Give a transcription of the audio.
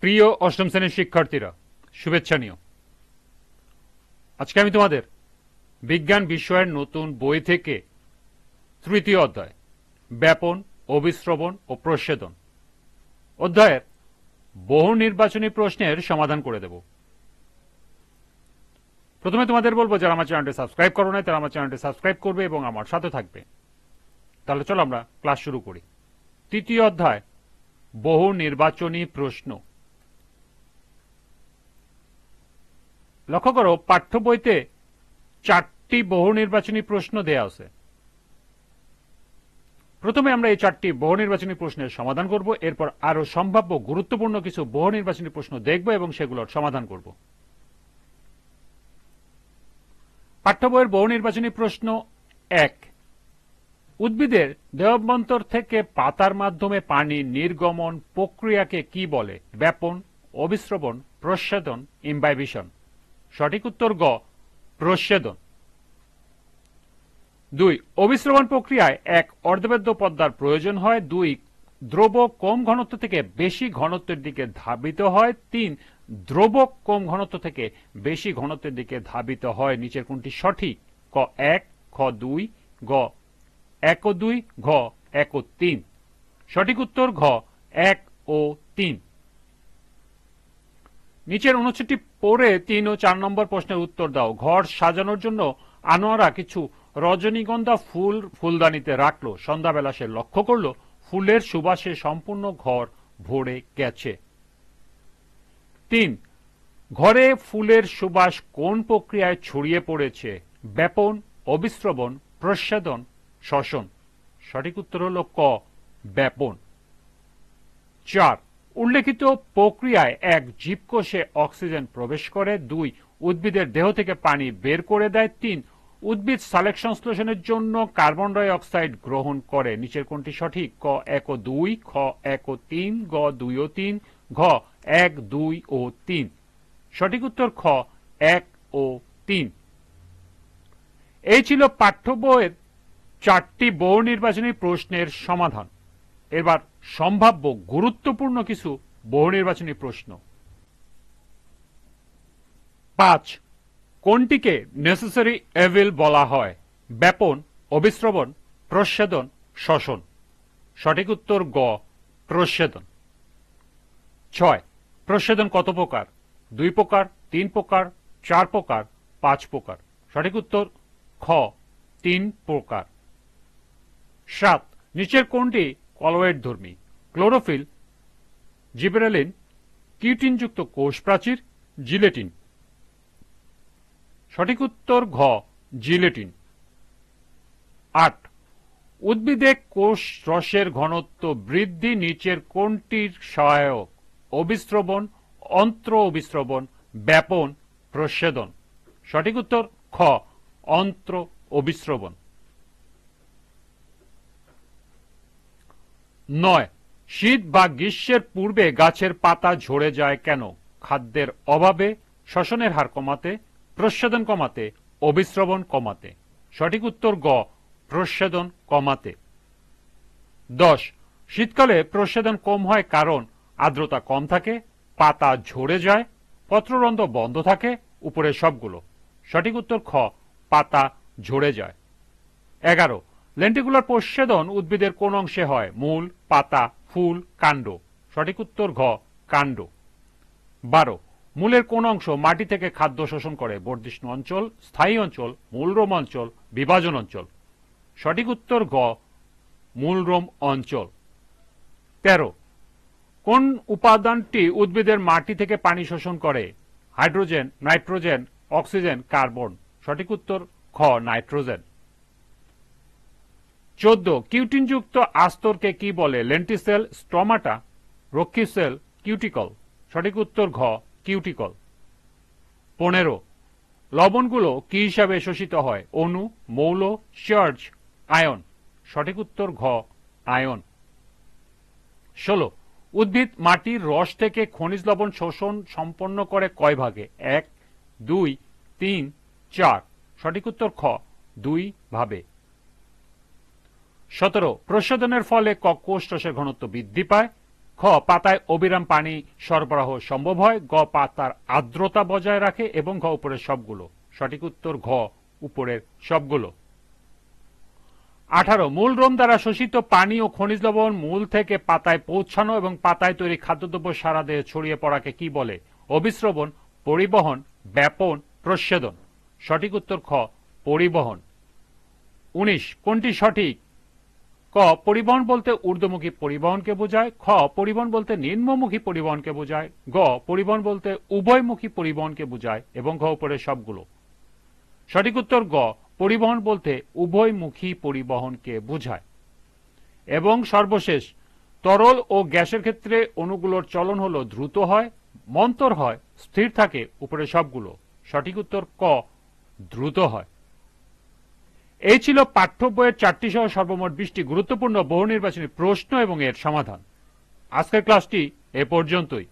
প্রিয় অষ্টম শ্রেণীর শিক্ষার্থীরা, শুভেচ্ছা নিও। আজকে আমি তোমাদের বিজ্ঞান বিষয়ের নতুন বই থেকে তৃতীয় অধ্যায় ব্যাপন, অভিস্রবণ ও প্রচ্ছেদন অধ্যায়ের বহু নির্বাচনী প্রশ্নের সমাধান করে দেব। প্রথমে তোমাদের বলবো, যারা আমার চ্যানেলটি সাবস্ক্রাইব করো নাই তারা আমার চ্যানেলটি সাবস্ক্রাইব করবে এবং আমার সাথে থাকবে। তাহলে চলো আমরা ক্লাস শুরু করি। তৃতীয় অধ্যায় বহু নির্বাচনী প্রশ্ন। লক্ষ্য করো, পাঠ্য বইতে 4টি বহু নির্বাচনী প্রশ্ন দেয়া আছে। প্রথমে আমরা এই 4টি বহু নির্বাচনী প্রশ্নের সমাধান করব, এরপর আরো সম্ভাব্য গুরুত্বপূর্ণ কিছু বহু নির্বাচনী প্রশ্ন দেখব এবং সেগুলোর সমাধান করব। পাঠ্য বইয়ের বহু নির্বাচনী প্রশ্ন 1। উদ্ভিদের দেহাভ্যন্তর থেকে পাতার মাধ্যমে পানি নির্গমন প্রক্রিয়াকে কি বলে? ব্যাপন, অভিস্রবণ, প্রচ্ছেদন, ইমবাইবিশন। সঠিক উত্তর গ, প্রচ্ছেদন। 2। অভিস্রবণ প্রক্রিয়ায় 1 অর্ধবেদ্য পর্দার প্রয়োজন হয়। 2 দ্রবক কম ঘনত্ব থেকে বেশি ঘনত্বের দিকে ধাবিত হয়। 3 দ্রবক কম ঘনত্ব থেকে বেশি ঘনত্বের দিকে ধাবিত হয়। নিচের কোনটি সঠিক? ক 1, খ 2, গ 1 ও 2, ঘ 1 ও 3। সঠিক উত্তর ঘ 1 ও 3। নিচের অনুচ্ছেদটি পড়ে 3 ও 4 নম্বর প্রশ্নের উত্তর দাও। ঘর সাজানোর জন্য আনোয়ারা কিছু রজনীগন্ধা ফুল ফুলদানিতে রাখলো। সন্ধ্যাবেলা সে লক্ষ্য করলো ফুলের সুবাসে সম্পূর্ণ ঘর ভরে গেছে। 3। ঘরে ফুলের সুবাস কোন প্রক্রিয়ায় ছড়িয়ে পড়েছে? ব্যাপন, অভিস্রবণ, প্রচ্ছেদন, শ্বসন। সঠিক উত্তর হল ক, ব্যাপন। 4। উল্লেখিত প্রক্রিয়ায় 1 জীবকোষে অক্সিজেন প্রবেশ করে। 2 উদ্ভিদের দেহ থেকে পানি বের করে দেয়। 3 উদ্ভিদ সালেক সংশ্লেষণের জন্য কার্বন ডাই অক্সাইড গ্রহণ করে। নিচের কোনটি সঠিক? ক 1 ও 2, খ 1 ও 3, গ 2 ও 3, ঘ 1, 2 ও 3। সঠিক উত্তর খ 1 ও 3। এই ছিল পাঠ্য বইয়ের 4টি বহু নির্বাচনী প্রশ্নের সমাধান। এবার সম্ভাব্য গুরুত্বপূর্ণ কিছু বহু নির্বাচনী প্রশ্ন। 5। কোনটিকে নেসেসারি এভিল বলা হয়? ব্যাপন, অভিস্রবণ, প্রচ্ছেদন, শ্বসন। সঠিক উত্তর গ, প্রচ্ছেদন। 6। প্রচ্ছেদন কত প্রকার? 2 প্রকার, 3 প্রকার, 4 প্রকার, 5 প্রকার। সঠিক উত্তর খ, 3 প্রকার। 7। নিচের কোনটি কলয়েড ধর্মী? ক্লোরোফিল, জিবেরেলিন, কিউটিনযুক্ত কোষ প্রাচীর, জিলেটিন। সঠিক উত্তর ঘ, জিলেটিন। 8। উদ্ভিদে কোষ রসের ঘনত্ব বৃদ্ধি নিচের কোনটির সহায়ক? অভিস্রবণ, অন্ত্র অভিস্রবণ, ব্যাপন, প্রচ্ছেদন। সঠিক উত্তর খ, অন্ত্র অভিস্রবণ। 9। শীত বা গ্রীষ্মের পূর্বে গাছের পাতা ঝরে যায় কেন? খাদ্যের অভাবে, শ্বসনের হার কমাতে, প্রচ্ছেদন কমাতে, অভিস্রবণ কমাতে। সঠিক উত্তর গ, প্রচ্ছেদন কমাতে। 10। শীতকালে প্রচ্ছেদন কম হয় কারণ আর্দ্রতা কম থাকে, পাতা ঝরে যায়, পত্ররন্ধ্র বন্ধ থাকে, উপরে সবগুলো। সঠিক উত্তর খ, পাতা ঝরে যায়। 11। লেন্টিকুলার প্রচ্ছেদন উদ্ভিদের কোন অংশে হয়? মূল, পাতা, ফুল, কাণ্ড। সঠিক উত্তর ঘ, কাণ্ড। 12। মূলের কোন অংশ মাটি থেকে খাদ্য শোষণ করে? বর্ধিষ্ণু অঞ্চল, স্থায়ী অঞ্চল, মূলরোম অঞ্চল, বিভাজন অঞ্চল। সঠিক উত্তর গ, মূলরোম অঞ্চল। 13। কোন উপাদানটি উদ্ভিদের মাটি থেকে পানি শোষণ করে? Hydrogen, nitrogen, oxygen, carbon. সঠিক উত্তর খ, নাইট্রোজেন। 14। কিউটিনযুক্ত আস্তরকে কি বলে? লেন্টিসেল, স্ট্রমাটা, রক্ষী সেল, কিউটিকল। সঠিক উত্তর ঘ, কিউটিকল। 15। লবণগুলো কি হিসাবে শোষিত হয়? অণু, মৌল, চার্জ, আয়ন। সঠিক উত্তর ঘ, আয়ন। 16। উদ্ভিদ মাটির রস থেকে খনিজ লবণ শোষণ সম্পন্ন করে কয় ভাগে? 1, 2, 3, 4। সঠিক উত্তর খ, 2 ভাবে। 17। প্রচ্ছেদনের ফলে কোষ রসের ঘনত্ব বৃদ্ধি পায়। খ পাতায় অবিরাম পানি সরবরাহ সম্ভব হয়, গ পাতার আর্দ্রতা বজায় রাখে, এবং ঘ উপরের সবগুলো। সঠিক উত্তর ঘ উপরের সবগুলো। 18 মূল রোম দ্বারা শোষিত পানি ও খনিজ লবণ মূল থেকে পাতায় পৌঁছানো এবং পাতায় তৈরি খাদ্যদ্রব্য সারা দেহে ছড়িয়ে পড়াকে কি বলে? অবিশ্রবণ, পরিবহন, ব্যাপন, প্রচ্ছেদন। সঠিক উত্তর খ পরিবহন। 19 কোনটি সঠিক? ক পরিবহন বলতে ঊর্ধ্বমুখী পরিবহনকে বোঝায়, খ পরিবহন বলতে নিম্নমুখী পরিবহনকে বোঝায়, গ পরিবহন বলতে উভয়মুখী পরিবহনকে বোঝায়, এবং ঘ উপরের সবগুলো। সঠিক উত্তর গ পরিবহন বলতে উভয়মুখী পরিবহনকে বোঝায়। এবং সর্বশেষ, তরল ও গ্যাসের ক্ষেত্রে অণুগুলোর চলন হলো দ্রুত হয়, মন্তর হয়, স্থির থাকে, উপরে সবগুলো। সঠিক উত্তর ক দ্রুত হয়। এই ছিল পাঠ্য বইয়ের 4টি সহ সর্বমোট 20টি গুরুত্বপূর্ণ বহু নির্বাচনী প্রশ্ন এবং এর সমাধান। আজকের ক্লাসটি এ পর্যন্তই।